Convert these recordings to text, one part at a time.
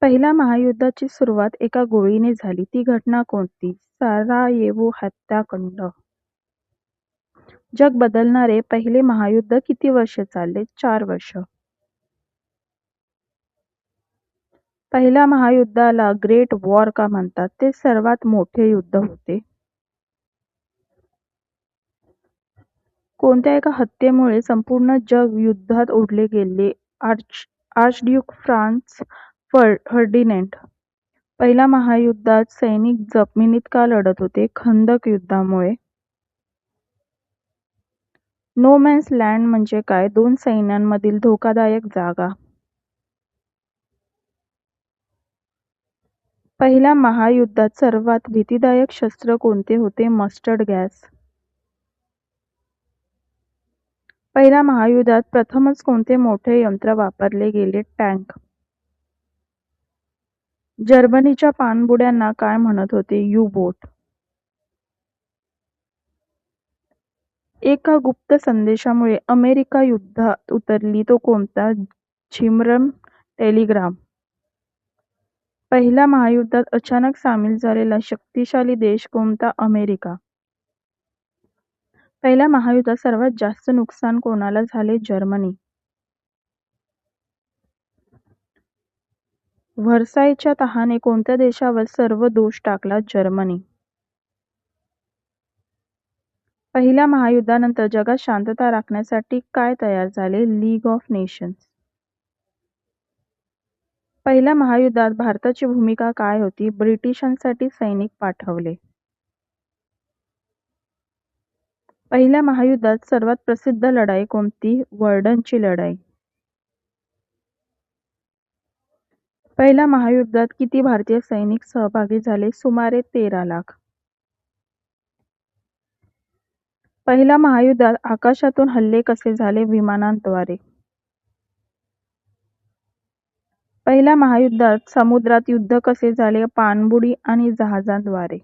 पहिल्या महायुद्धाची सुरुवात एका गोळीने झाली. ती घटना कोणती? सारायेव्हो हत्याकांड. जग बदलणारे पहिले महायुद्ध किती वर्षे चालले? 4 वर्ष. पहिल्या महायुद्धाला ग्रेट वॉर का म्हणतात? ते सर्वात मोठे युद्ध होते. कोणत्या एका हत्येमुळे संपूर्ण जग युद्धात ओढले गेले? Archduke Franz Ferdinand. पहिल्या महायुद्धात सैनिक जमिनीत का लढत होते? खंदक युद्धामुळे. नो मॅन्स लँड म्हणजे काय? दोन सैन्यांमधील धोकादायक जागा. पहिल्या महायुद्धात सर्वात भीतीदायक शस्त्र कोणते होते? Mustard gas. पहिल्या महायुद्धात प्रथमच कोणते मोठे यंत्र वापरले गेले? टँक. जर्मनीच्या पाणबुड्यांना काय म्हणत होते? यू-बोट. एका गुप्त संदेशामुळे अमेरिका युद्धात उतरली, तो कोणता? झिमरन टेलिग्राम. पहिल्या महायुद्धात अचानक सामील झालेला शक्तिशाली देश कोणता? अमेरिका. पहिल्या महायुद्धात सर्वात जास्त नुकसान कोणाला झाले? जर्मनी. व्हर्सायच्या तहाने कोणत्या देशावर सर्व दोष टाकला? जर्मनी. पहिल्या महायुद्धानंतर जगात शांतता राखण्यासाठी काय तयार झाले? League of nations. पहिल्या महायुद्धात भारताची भूमिका काय होती? ब्रिटिशांसाठी सैनिक पाठवले. पहिल्या महायुद्धात सर्वात प्रसिद्ध लढाई कोणती? वर्डनची लढाई. पहिल्या महायुद्धात किती भारतीय सैनिक सहभागी झाले? सुमारे 13 लाख. पहिल्या महायुद्धात आकाशातून हल्ले कसे झाले? विमानांद्वारे. पहिल्या महायुद्धात समुद्रात युद्ध कसे झाले? पाणबुडी आणि जहाजांद्वारे.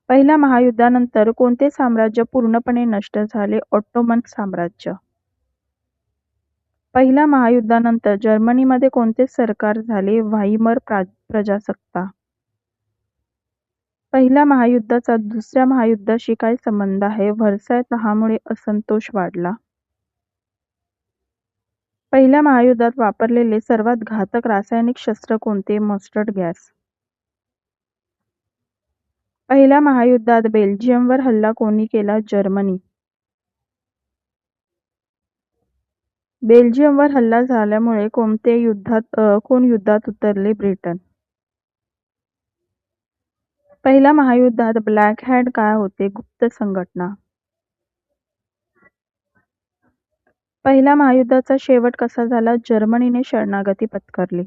पहिल्या महायुद्धानंतर कोणते साम्राज्य पूर्णपणे नष्ट झाले? ऑट्टोमन साम्राज्य. पहिल्या महायुद्धानंतर जर्मनीमध्ये कोणते सरकार झाले? व्हाइमर प्रजासत्ताक. पहिल्या महायुद्धाचा दुसऱ्या महायुद्धाशी काय संबंध आहे? व्हर्साय तहामुळे असंतोष वाढला. पहिल्या महायुद्धात वापरलेले सर्वात घातक रासायनिक शस्त्र कोणते? Mustard gas. पहिल्या महायुद्धात बेल्जियमवर हल्ला कोणी केला? जर्मनी. बेल्जियमवर हल्ला झाल्यामुळे कोण युद्धात उतरले? ब्रिटन. पहिल्या महायुद्धात ब्लॅक हॅट काय होते? गुप्त संघटना. पहिल्या महायुद्धाचा शेवट कसा झाला? जर्मनीने शरणागती पत्करली.